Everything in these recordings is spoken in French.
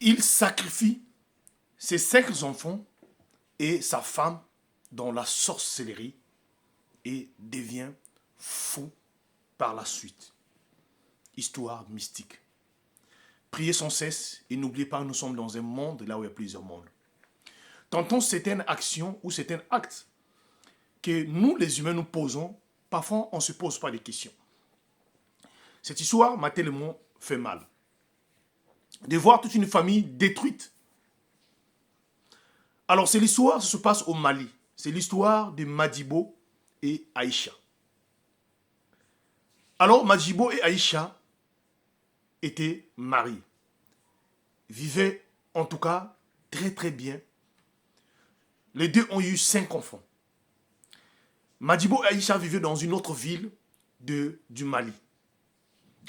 il sacrifie ses 5 enfants et sa femme dans la sorcellerie et devient fou par la suite. Histoire mystique. Priez sans cesse et n'oubliez pas que nous sommes dans un monde là où il y a plusieurs mondes. Tantôt certaines actions ou certains actes que nous les humains nous posons, parfois on ne se pose pas des questions. Cette histoire m'a tellement fait mal. De voir toute une famille détruite. Alors c'est l'histoire, ça se passe au Mali. C'est l'histoire de Madibo et Aïcha. Alors Madibo et Aïcha étaient mariés. Vivaient en tout cas très très bien. Les deux ont eu 5 enfants. Madibo et Aïcha vivaient dans une autre ville du Mali.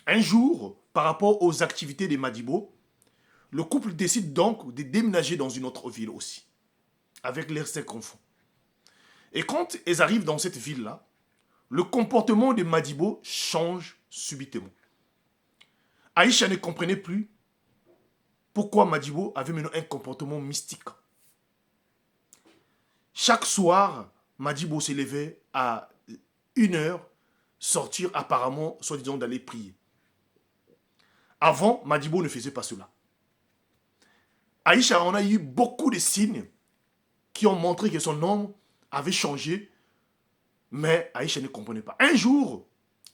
Un jour, par rapport aux activités de Madibo, le couple décide donc de déménager dans une autre ville aussi, avec leurs 5 enfants. Et quand ils arrivent dans cette ville-là, le comportement de Madibo change subitement. Aïcha ne comprenait plus pourquoi Madibo avait maintenant un comportement mystique. Chaque soir, Madibo se levait à 1 heure, sortir apparemment, soi-disant d'aller prier. Avant, Madibo ne faisait pas cela. Aïcha, on a eu beaucoup de signes qui ont montré que son homme avait changé, mais Aïcha ne comprenait pas. Un jour,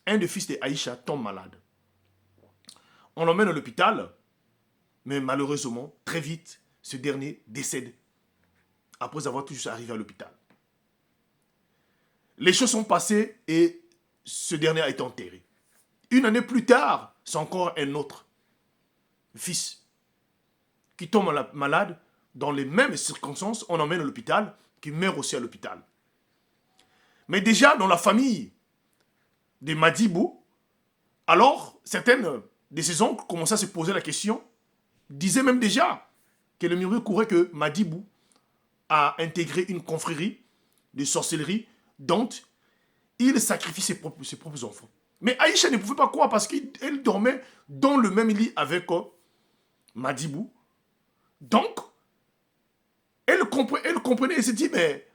un des fils d'Aïcha tombe malade. On l'emmène à l'hôpital, mais malheureusement, très vite, ce dernier décède après avoir tout juste arrivé à l'hôpital. Les choses sont passées et ce dernier a été enterré. 1 année plus tard, c'est encore un autre fils qui tombe malade dans les mêmes circonstances, on l'emmène à l'hôpital, qui meurt aussi à l'hôpital. Mais déjà, dans la famille de Madibo, alors certaines de ses oncles commençaient à se poser la question, disaient même déjà que le murmure courait que Madibo a intégré une confrérie de sorcellerie dont il sacrifie ses propres enfants. Mais Aïcha ne pouvait pas croire parce qu'elle dormait dans le même lit avec Madibo. Donc, elle comprenait et se dit, mais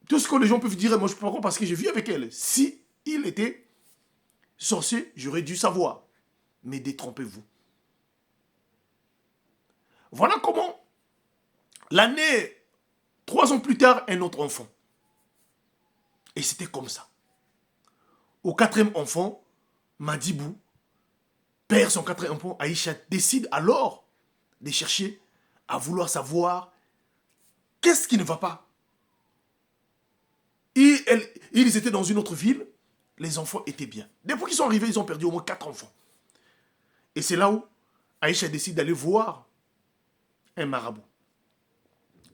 tout ce que les gens peuvent dire, moi je peux pas croire parce que j'ai vu avec elle. Si il était sorcier, j'aurais dû savoir. Mais détrompez-vous. Voilà comment, l'année, 3 ans plus tard, un autre enfant. Et c'était comme ça. Au 4e enfant, Madibou perd son 4e enfant. Aïcha décide alors de chercher à vouloir savoir qu'est-ce qui ne va pas. Ils étaient dans une autre ville, les enfants étaient bien. Depuis qu'ils sont arrivés, ils ont perdu au moins 4 enfants. Et c'est là où Aïcha décide d'aller voir un marabout.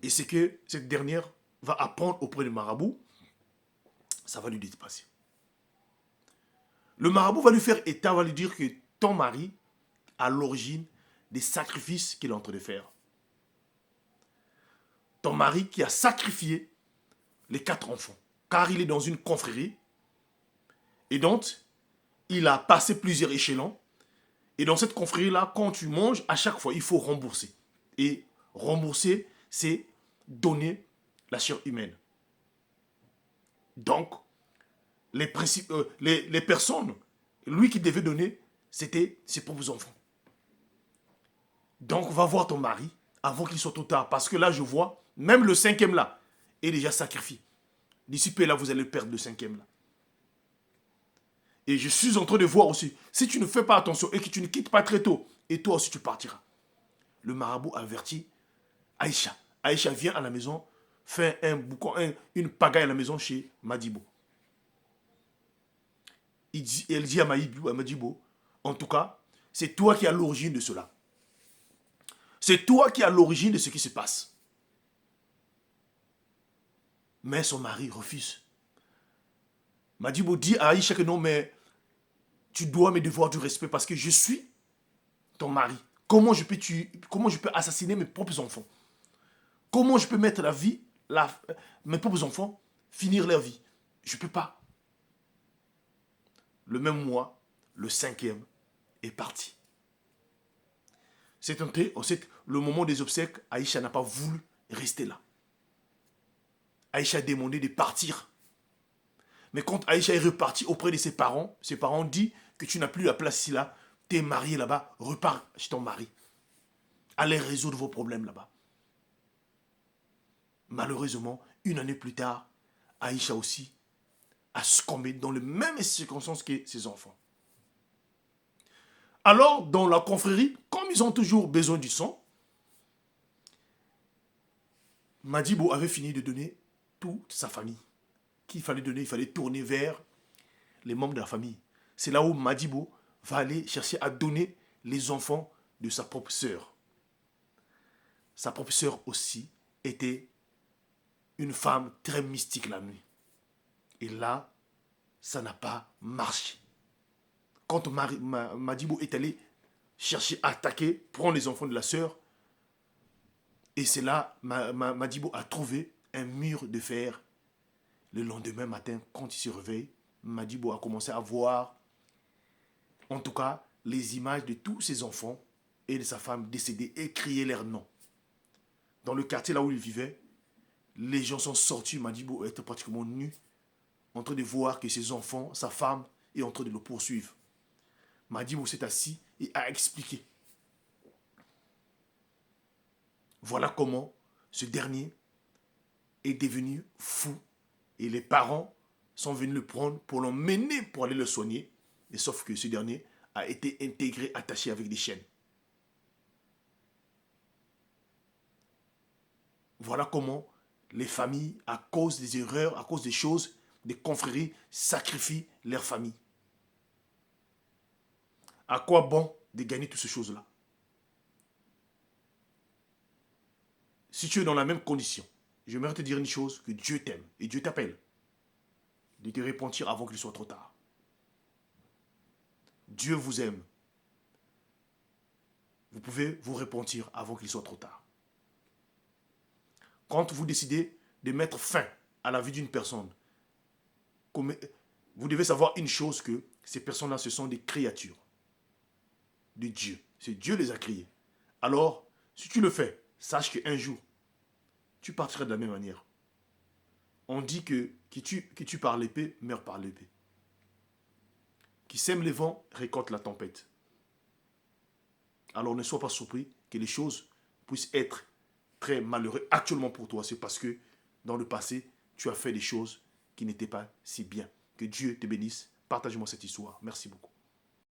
Et ce que cette dernière va apprendre auprès du marabout, ça va lui dépasser. Le marabout va lui faire état, va lui dire que ton mari a l'origine des sacrifices qu'il est en train de faire. Ton mari qui a sacrifié les 4 enfants, car il est dans une confrérie, et donc il a passé plusieurs échelons, et dans cette confrérie-là, quand tu manges, à chaque fois, il faut rembourser. Et rembourser, c'est donner la chair humaine. Donc, les personnes, lui qui devait donner, c'était ses propres enfants. Donc, va voir ton mari avant qu'il soit trop tard. Parce que là, je vois, même le 5e là, est déjà sacrifié. D'ici peu là, vous allez perdre le 5e là. Et je suis en train de voir aussi, si tu ne fais pas attention et que tu ne quittes pas très tôt, et toi aussi tu partiras. Le marabout avertit Aïcha. Aïcha vient à la maison, fait une pagaille à la maison chez Madibo. Elle dit à Madibo, en tout cas, c'est toi qui as l'origine de cela. C'est toi qui as l'origine de ce qui se passe. Mais son mari refuse. Madibo dit à Aïcha que non, mais tu dois me devoir du respect parce que je suis ton mari. Comment je peux assassiner mes propres enfants? Comment je peux mettre mes propres enfants, finir leur vie? Je ne peux pas. Le même mois, le 5e est parti. Le moment des obsèques, Aïcha n'a pas voulu rester là. Aïcha a demandé de partir. Mais quand Aïcha est repartie auprès de ses parents ont dit que tu n'as plus la place ici là, tu es marié là-bas, repars chez ton mari. Allez résoudre vos problèmes là-bas. Malheureusement, une année plus tard, Aïcha aussi a succombé dans les mêmes circonstances que ses enfants. Alors, dans la confrérie, comme ils ont toujours besoin du sang, Madibo avait fini de donner toute sa famille. Qu'il fallait donner, il fallait tourner vers les membres de la famille. C'est là où Madibo va aller chercher à donner les enfants de sa propre sœur. Sa propre sœur aussi était une femme très mystique la nuit. Et là, ça n'a pas marché. Quand Madibo est allé chercher à attaquer, prendre les enfants de la sœur, et c'est là, Madibo a trouvé un mur de fer. Le lendemain matin, quand il se réveille, Madibo a commencé à voir, en tout cas, les images de tous ses enfants et de sa femme décédés et crier leurs noms. Dans le quartier là où il vivait, les gens sont sortis, Madibo était pratiquement nu, en train de voir que ses enfants, sa femme, est en train de le poursuivre. Madibo s'est assis et a expliqué. Voilà comment ce dernier est devenu fou. Et les parents sont venus le prendre pour l'emmener pour aller le soigner. Et sauf que ce dernier a été intégré, attaché avec des chaînes. Voilà comment les familles, à cause des erreurs, à cause des choses, des confréries, sacrifient leur famille. À quoi bon de gagner toutes ces choses-là? Si tu es dans la même condition, j'aimerais te dire une chose, que Dieu t'aime et Dieu t'appelle de te repentir avant qu'il soit trop tard. Dieu vous aime. Vous pouvez vous repentir avant qu'il soit trop tard. Quand vous décidez de mettre fin à la vie d'une personne, vous devez savoir une chose, que ces personnes-là, ce sont des créatures de Dieu. C'est Dieu les a créées. Alors, si tu le fais, sache qu'un jour, tu partiras de la même manière. On dit que qui tue par l'épée meurt par l'épée. Qui sème les vents récolte la tempête. Alors ne sois pas surpris que les choses puissent être très malheureuses actuellement pour toi. C'est parce que dans le passé, tu as fait des choses qui n'étaient pas si bien. Que Dieu te bénisse. Partage-moi cette histoire. Merci beaucoup.